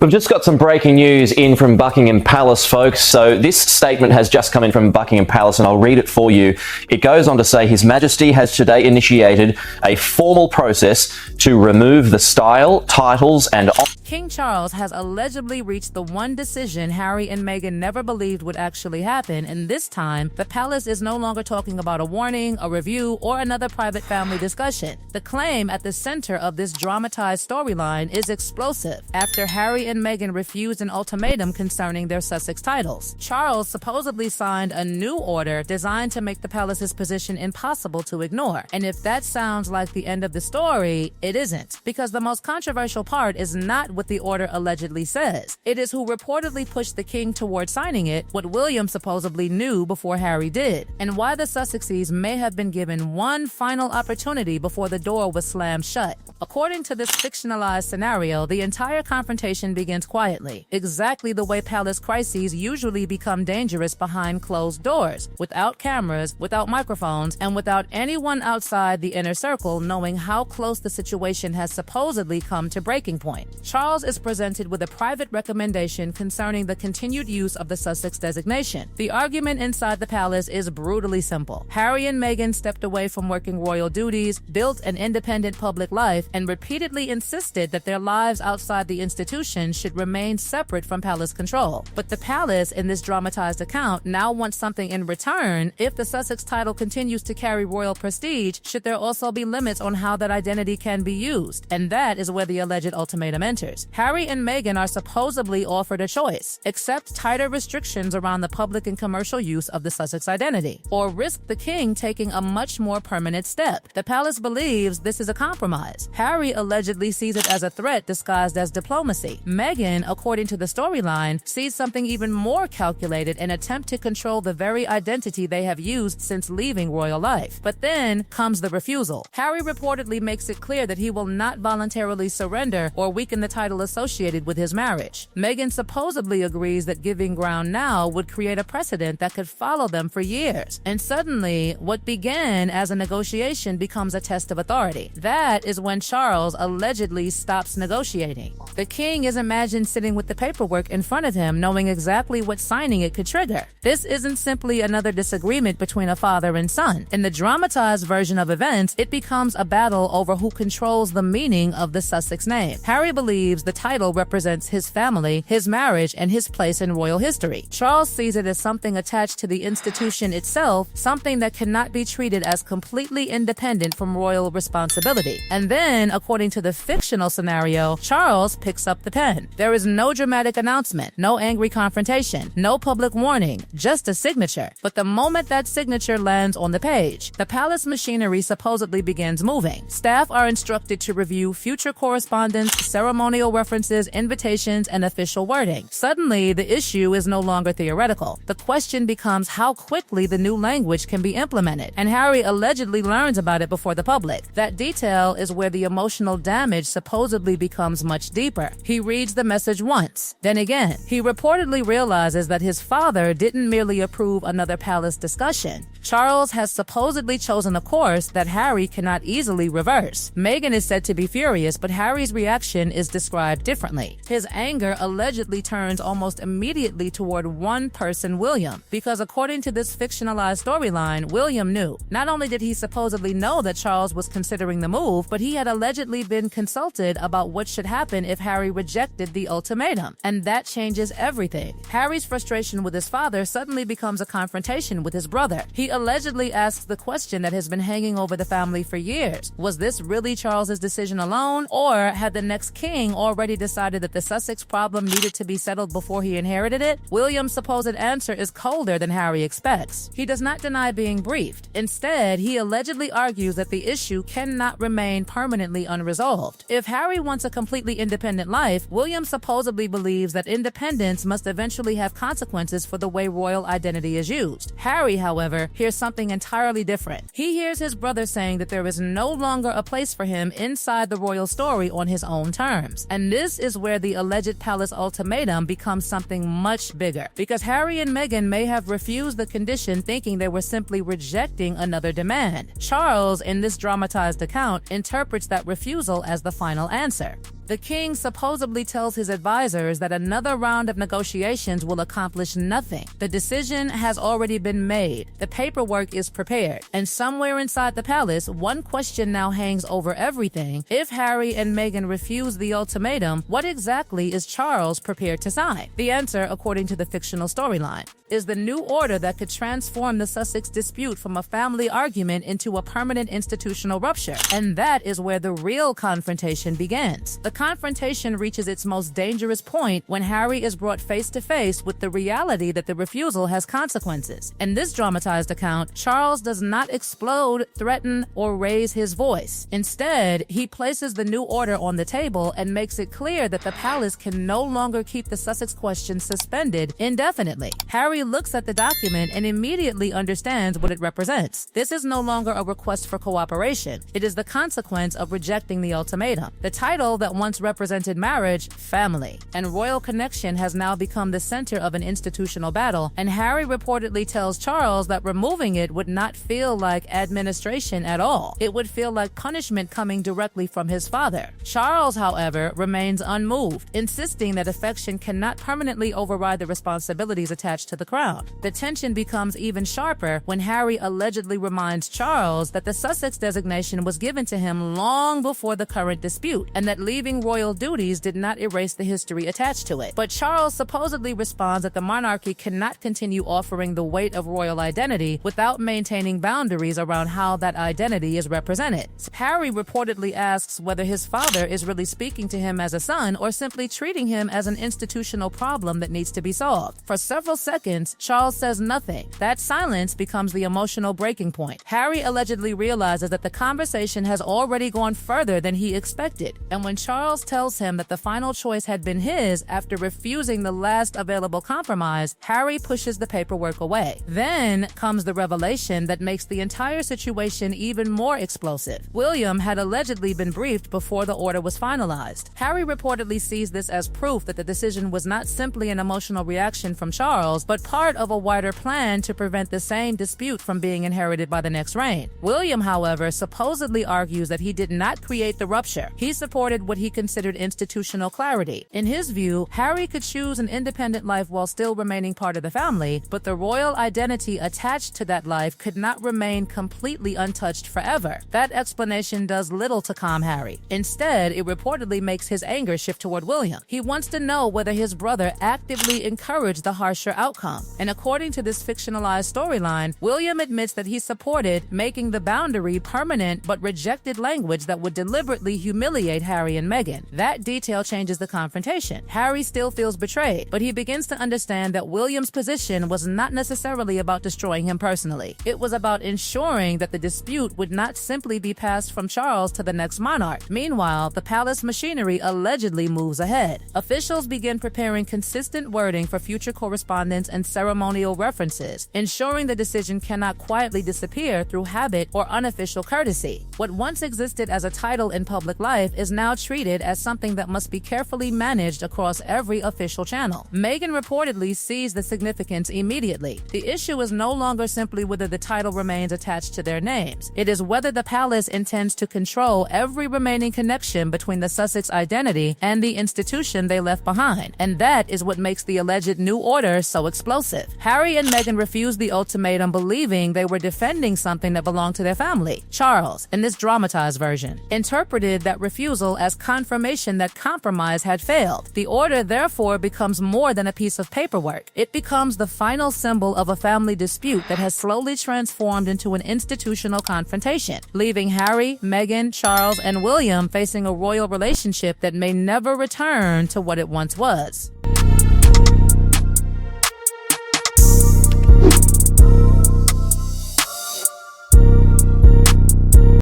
We've just got some breaking news in from Buckingham Palace, folks. So this statement has just come in from Buckingham Palace, and I'll read it for you. It goes on to say, His Majesty has today initiated a formal process to remove the style, titles and... King Charles has allegedly reached the one decision Harry and Meghan never believed would actually happen, and this time, the palace is no longer talking about a warning, a review, or another private family discussion. The claim at the center of this dramatized storyline is explosive. After Harry and Meghan refused an ultimatum concerning their Sussex titles, Charles supposedly signed a new order designed to make the palace's position impossible to ignore. And if that sounds like the end of the story, it isn't, because the most controversial part is not what the order allegedly says. It is who reportedly pushed the king toward signing it, what William supposedly knew before Harry did, and why the Sussexes may have been given one final opportunity before the door was slammed shut. According to this fictionalized scenario, the entire confrontation begins quietly, exactly the way palace crises usually become dangerous behind closed doors, without cameras, without microphones, and without anyone outside the inner circle knowing how close the situation has supposedly come to breaking point. Charles is presented with a private recommendation concerning the continued use of the Sussex designation. The argument inside the palace is brutally simple. Harry and Meghan stepped away from working royal duties, built an independent public life, and repeatedly insisted that their lives outside the institution should remain separate from palace control. But the palace, in this dramatized account, now wants something in return. If the Sussex title continues to carry royal prestige, should there also be limits on how that identity can be used? And that is where the alleged ultimatum enters. Harry and Meghan are supposedly offered a choice: accept tighter restrictions around the public and commercial use of the Sussex identity, or risk the king taking a much more permanent step. The palace believes this is a compromise. Harry allegedly sees it as a threat disguised as diplomacy. Meghan, according to the storyline, sees something even more calculated, an attempt to control the very identity they have used since leaving royal life. But then comes the refusal. Harry reportedly makes it clear that he will not voluntarily surrender or weaken the title associated with his marriage. Meghan supposedly agrees that giving ground now would create a precedent that could follow them for years. And suddenly, what began as a negotiation becomes a test of authority. That is when Charles allegedly stops negotiating. The king is imagined sitting with the paperwork in front of him, knowing exactly what signing it could trigger. This isn't simply another disagreement between a father and son. In the dramatized version of events, it becomes a battle over who controls the meaning of the Sussex name. Harry believes the title represents his family, his marriage, and his place in royal history. Charles sees it as something attached to the institution itself, something that cannot be treated as completely independent from royal responsibility. And then, according to the fictional scenario, Charles picks up the pen. There is no dramatic announcement, no angry confrontation, no public warning, just a signature. But the moment that signature lands on the page, the palace machinery supposedly begins moving. Staff are instructed to review future correspondence, ceremonial references, invitations, and official wording. Suddenly, the issue is no longer theoretical. The question becomes how quickly the new language can be implemented, and Harry allegedly learns about it before the public. That detail is where the emotional damage supposedly becomes much deeper. He reads the message once, then again. He reportedly realizes that his father didn't merely approve another palace discussion. Charles has supposedly chosen a course that Harry cannot easily reverse. Meghan is said to be furious, but Harry's reaction is described differently. His anger allegedly turns almost immediately toward one person, William, because according to this fictionalized storyline, William knew. Not only did he supposedly know that Charles was considering the move, but he had allegedly been consulted about what should happen if Harry rejected the ultimatum. And that changes everything. Harry's frustration with his father suddenly becomes a confrontation with his brother. He allegedly asks the question that has been hanging over the family for years. Was this really Charles's decision alone, or had the next king already decided that the Sussex problem needed to be settled before he inherited it? William's supposed answer is colder than Harry expects. He does not deny being briefed. Instead, he allegedly argues that the issue cannot remain permanently unresolved. If Harry wants a completely independent life, William supposedly believes that independence must eventually have consequences for the way royal identity is used. Harry, however, hears something entirely different. He hears his brother saying that there is no longer a place for him inside the royal story on his own terms. And this is where the alleged palace ultimatum becomes something much bigger, because Harry and Meghan may have refused the condition thinking they were simply rejecting another demand. Charles, in this dramatized account, interprets that refusal as the final answer. The king supposedly tells his advisors that another round of negotiations will accomplish nothing. The decision has already been made. The paperwork is prepared. And somewhere inside the palace, one question now hangs over everything. If Harry and Meghan refuse the ultimatum, what exactly is Charles prepared to sign? The answer, according to the fictional storyline, is the new order that could transform the Sussex dispute from a family argument into a permanent institutional rupture. And that is where the real confrontation begins. The confrontation reaches its most dangerous point when Harry is brought face to face with the reality that the refusal has consequences. In this dramatized account, Charles does not explode, threaten, or raise his voice. Instead, he places the new order on the table and makes it clear that the palace can no longer keep the Sussex question suspended indefinitely. Harry looks at the document and immediately understands what it represents. This is no longer a request for cooperation. It is the consequence of rejecting the ultimatum. The title that once represented marriage, family, and royal connection has now become the center of an institutional battle, and Harry reportedly tells Charles that removing it would not feel like administration at all. It would feel like punishment coming directly from his father. Charles, however, remains unmoved, insisting that affection cannot permanently override the responsibilities attached to the crown. The tension becomes even sharper when Harry allegedly reminds Charles that the Sussex designation was given to him long before the current dispute, and that leaving royal duties did not erase the history attached to it. But Charles supposedly responds that the monarchy cannot continue offering the weight of royal identity without maintaining boundaries around how that identity is represented. Harry reportedly asks whether his father is really speaking to him as a son or simply treating him as an institutional problem that needs to be solved. For several seconds, Charles says nothing. That silence becomes the emotional breaking point. Harry allegedly realizes that the conversation has already gone further than he expected, and when Charles tells him that the final choice had been his after refusing the last available compromise, Harry pushes the paperwork away. Then comes the revelation that makes the entire situation even more explosive. William had allegedly been briefed before the order was finalized. Harry reportedly sees this as proof that the decision was not simply an emotional reaction from Charles, but part of a wider plan to prevent the same dispute from being inherited by the next reign. William, however, supposedly argues that he did not create the rupture. He supported what he considered institutional clarity. In his view, Harry could choose an independent life while still remaining part of the family, but the royal identity attached to that life could not remain completely untouched forever. That explanation does little to calm Harry. Instead, it reportedly makes his anger shift toward William. He wants to know whether his brother actively encouraged the harsher outcome. And according to this fictionalized storyline, William admits that he supported making the boundary permanent but rejected language that would deliberately humiliate Harry and Meghan. That detail changes the confrontation. Harry still feels betrayed, but he begins to understand that William's position was not necessarily about destroying him personally. It was about ensuring that the dispute would not simply be passed from Charles to the next monarch. Meanwhile, the palace machinery allegedly moves ahead. Officials begin preparing consistent wording for future correspondence and ceremonial references, ensuring the decision cannot quietly disappear through habit or unofficial courtesy. What once existed as a title in public life is now treated as something that must be carefully managed across every official channel. Meghan reportedly sees the significance immediately. The issue is no longer simply whether the title remains attached to their names. It is whether the palace intends to control every remaining connection between the Sussex identity and the institution they left behind. And that is what makes the alleged new order so explosive. Harry and Meghan refused the ultimatum, believing they were defending something that belonged to their family. Charles, in this dramatized version, interpreted that refusal as confirmation that compromise had failed. The order therefore becomes more than a piece of paperwork. It becomes the final symbol of a family dispute that has slowly transformed into an institutional confrontation, leaving Harry, Meghan, Charles, and William facing a royal relationship that may never return to what it once was.